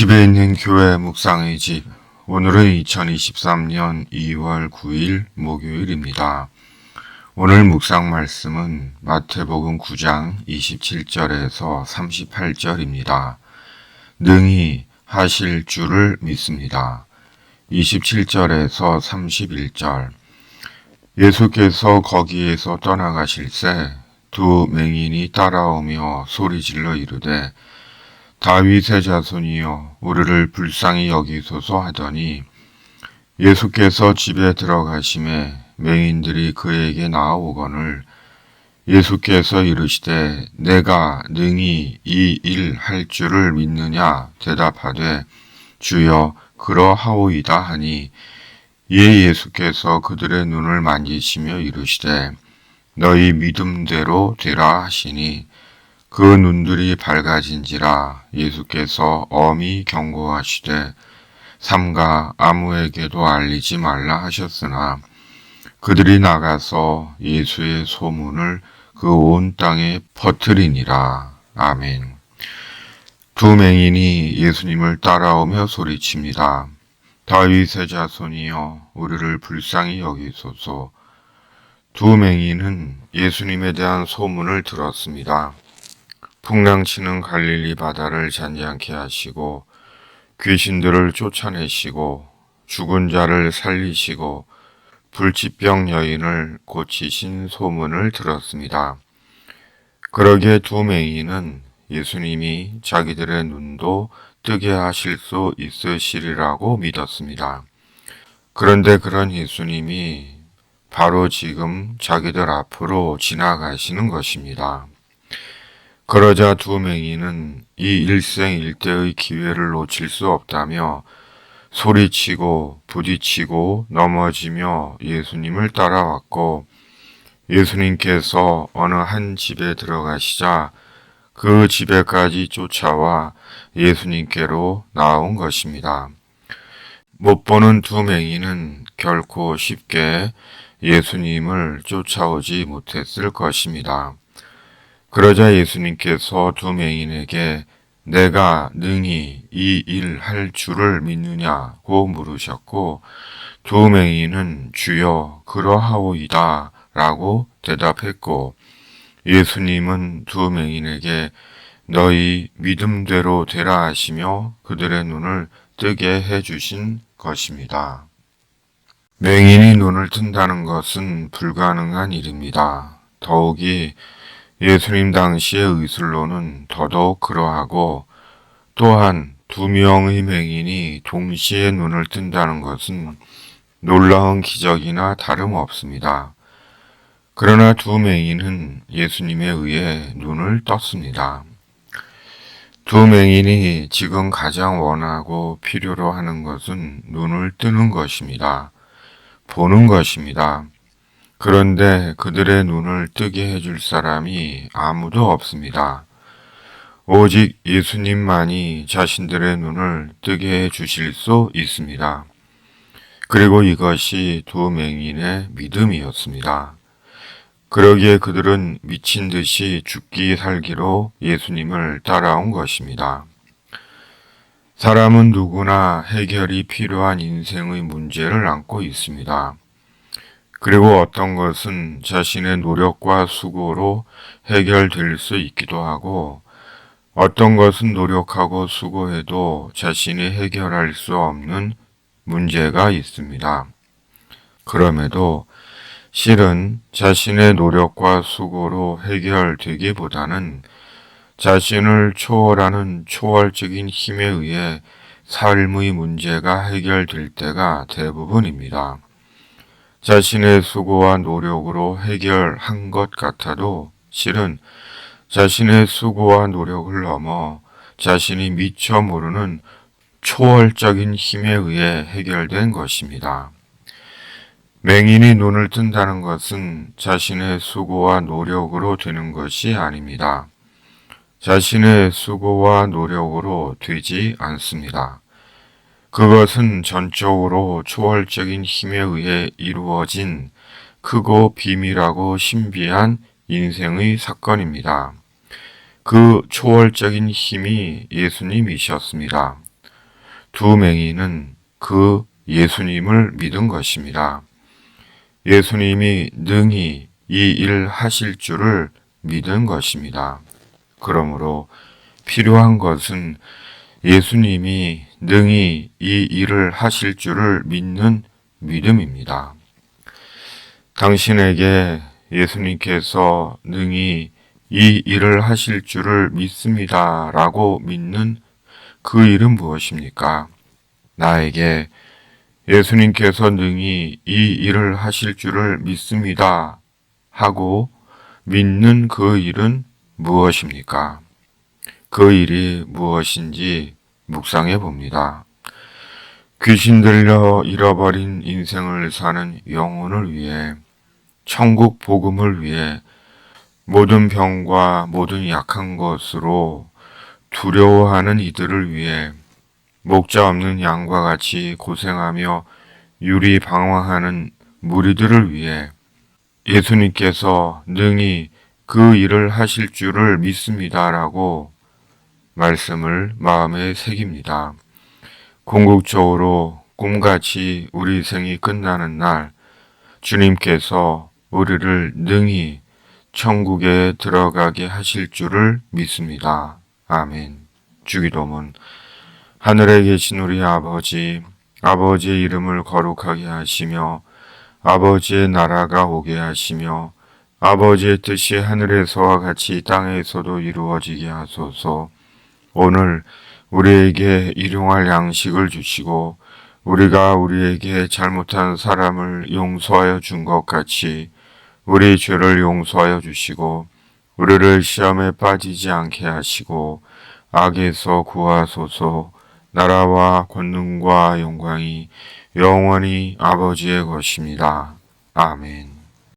집에 있는 교회 묵상의 집. 오늘은 2023년 2월 9일 목요일입니다. 오늘 묵상 말씀은 마태복음 9장 27절에서 38절입니다. 능히 하실 줄을 믿습니다. 27절에서 31절. 예수께서 거기에서 떠나가실새 두 맹인이 따라오며 소리질러 이르되 다윗의 자손이여 우리를 불쌍히 여기소서 하더니 예수께서 집에 들어가심에 맹인들이 그에게 나아오거늘 예수께서 이르시되 내가 능히 이 일 할 줄을 믿느냐 대답하되 주여 그러하오이다 하니 이에 예수께서 그들의 눈을 만지시며 이르시되 너희 믿음대로 되라 하시니 그 눈들이 밝아진지라. 예수께서 엄히 경고하시되 삼가 아무에게도 알리지 말라 하셨으나 그들이 나가서 예수의 소문을 그 온 땅에 퍼뜨리니라. 아멘. 두 맹인이 예수님을 따라오며 소리칩니다. 다윗의 자손이여 우리를 불쌍히 여기소서. 두 맹인은 예수님에 대한 소문을 들었습니다. 풍랑치는 갈릴리 바다를 잔잔케 하시고 귀신들을 쫓아내시고 죽은 자를 살리시고 불치병 여인을 고치신 소문을 들었습니다. 그러기에 두 맹인은 예수님이 자기들의 눈도 뜨게 하실 수 있으시리라고 믿었습니다. 그런데 그런 예수님이 바로 지금 자기들 앞으로 지나가시는 것입니다. 그러자 두 맹인은 이 일생일대의 기회를 놓칠 수 없다며 소리치고 부딪히고 넘어지며 예수님을 따라왔고 예수님께서 어느 한 집에 들어가시자 그 집에까지 쫓아와 예수님께로 나온 것입니다. 못 보는 두 맹인은 결코 쉽게 예수님을 쫓아오지 못했을 것입니다. 그러자 예수님께서 두 맹인에게 내가 능히 이 일 할 줄을 믿느냐고 물으셨고 두 맹인은 주여 그러하오이다 라고 대답했고 예수님은 두 맹인에게 너희 믿음대로 되라 하시며 그들의 눈을 뜨게 해주신 것입니다. 맹인이 눈을 뜬다는 것은 불가능한 일입니다. 더욱이 예수님 당시의 의술로는 더더욱 그러하고 또한 두 명의 맹인이 동시에 눈을 뜬다는 것은 놀라운 기적이나 다름없습니다. 그러나 두 맹인은 예수님에 의해 눈을 떴습니다. 두 맹인이 지금 가장 원하고 필요로 하는 것은 눈을 뜨는 것입니다. 보는 것입니다. 그런데 그들의 눈을 뜨게 해줄 사람이 아무도 없습니다. 오직 예수님만이 자신들의 눈을 뜨게 해주실 수 있습니다. 그리고 이것이 두 맹인의 믿음이었습니다. 그러기에 그들은 미친 듯이 죽기 살기로 예수님을 따라온 것입니다. 사람은 누구나 해결이 필요한 인생의 문제를 안고 있습니다. 그리고 어떤 것은 자신의 노력과 수고로 해결될 수 있기도 하고 어떤 것은 노력하고 수고해도 자신이 해결할 수 없는 문제가 있습니다. 그럼에도 실은 자신의 노력과 수고로 해결되기보다는 자신을 초월하는 초월적인 힘에 의해 삶의 문제가 해결될 때가 대부분입니다. 자신의 수고와 노력으로 해결한 것 같아도 실은 자신의 수고와 노력을 넘어 자신이 미처 모르는 초월적인 힘에 의해 해결된 것입니다. 맹인이 눈을 뜬다는 것은 자신의 수고와 노력으로 되는 것이 아닙니다. 자신의 수고와 노력으로 되지 않습니다. 그것은 전적으로 초월적인 힘에 의해 이루어진 크고 비밀하고 신비한 인생의 사건입니다. 그 초월적인 힘이 예수님이셨습니다. 두 맹인은 그 예수님을 믿은 것입니다. 예수님이 능히 이 일 하실 줄을 믿은 것입니다. 그러므로 필요한 것은 예수님이 능히 이 일을 하실 줄을 믿는 믿음입니다. 당신에게 예수님께서 능히 이 일을 하실 줄을 믿습니다 라고 믿는 그 일은 무엇입니까? 나에게 예수님께서 능히 이 일을 하실 줄을 믿습니다 하고 믿는 그 일은 무엇입니까? 그 일이 무엇인지 묵상해 봅니다. 귀신 들려 잃어버린 인생을 사는 영혼을 위해, 천국 복음을 위해, 모든 병과 모든 약한 것으로 두려워하는 이들을 위해, 목자 없는 양과 같이 고생하며 유리방황하는 무리들을 위해 예수님께서 능히 그 일을 하실 줄을 믿습니다라고 말씀을 마음에 새깁니다. 궁극적으로 꿈같이 우리 생이 끝나는 날 주님께서 우리를 능히 천국에 들어가게 하실 줄을 믿습니다. 아멘. 주기도문. 하늘에 계신 우리 아버지, 아버지의 이름을 거룩하게 하시며 아버지의 나라가 오게 하시며 아버지의 뜻이 하늘에서와 같이 땅에서도 이루어지게 하소서. 오늘 우리에게 일용할 양식을 주시고 우리가 우리에게 잘못한 사람을 용서하여 준 것 같이 우리 죄를 용서하여 주시고 우리를 시험에 빠지지 않게 하시고 악에서 구하소서. 나라와 권능과 영광이 영원히 아버지의 것입니다. 아멘.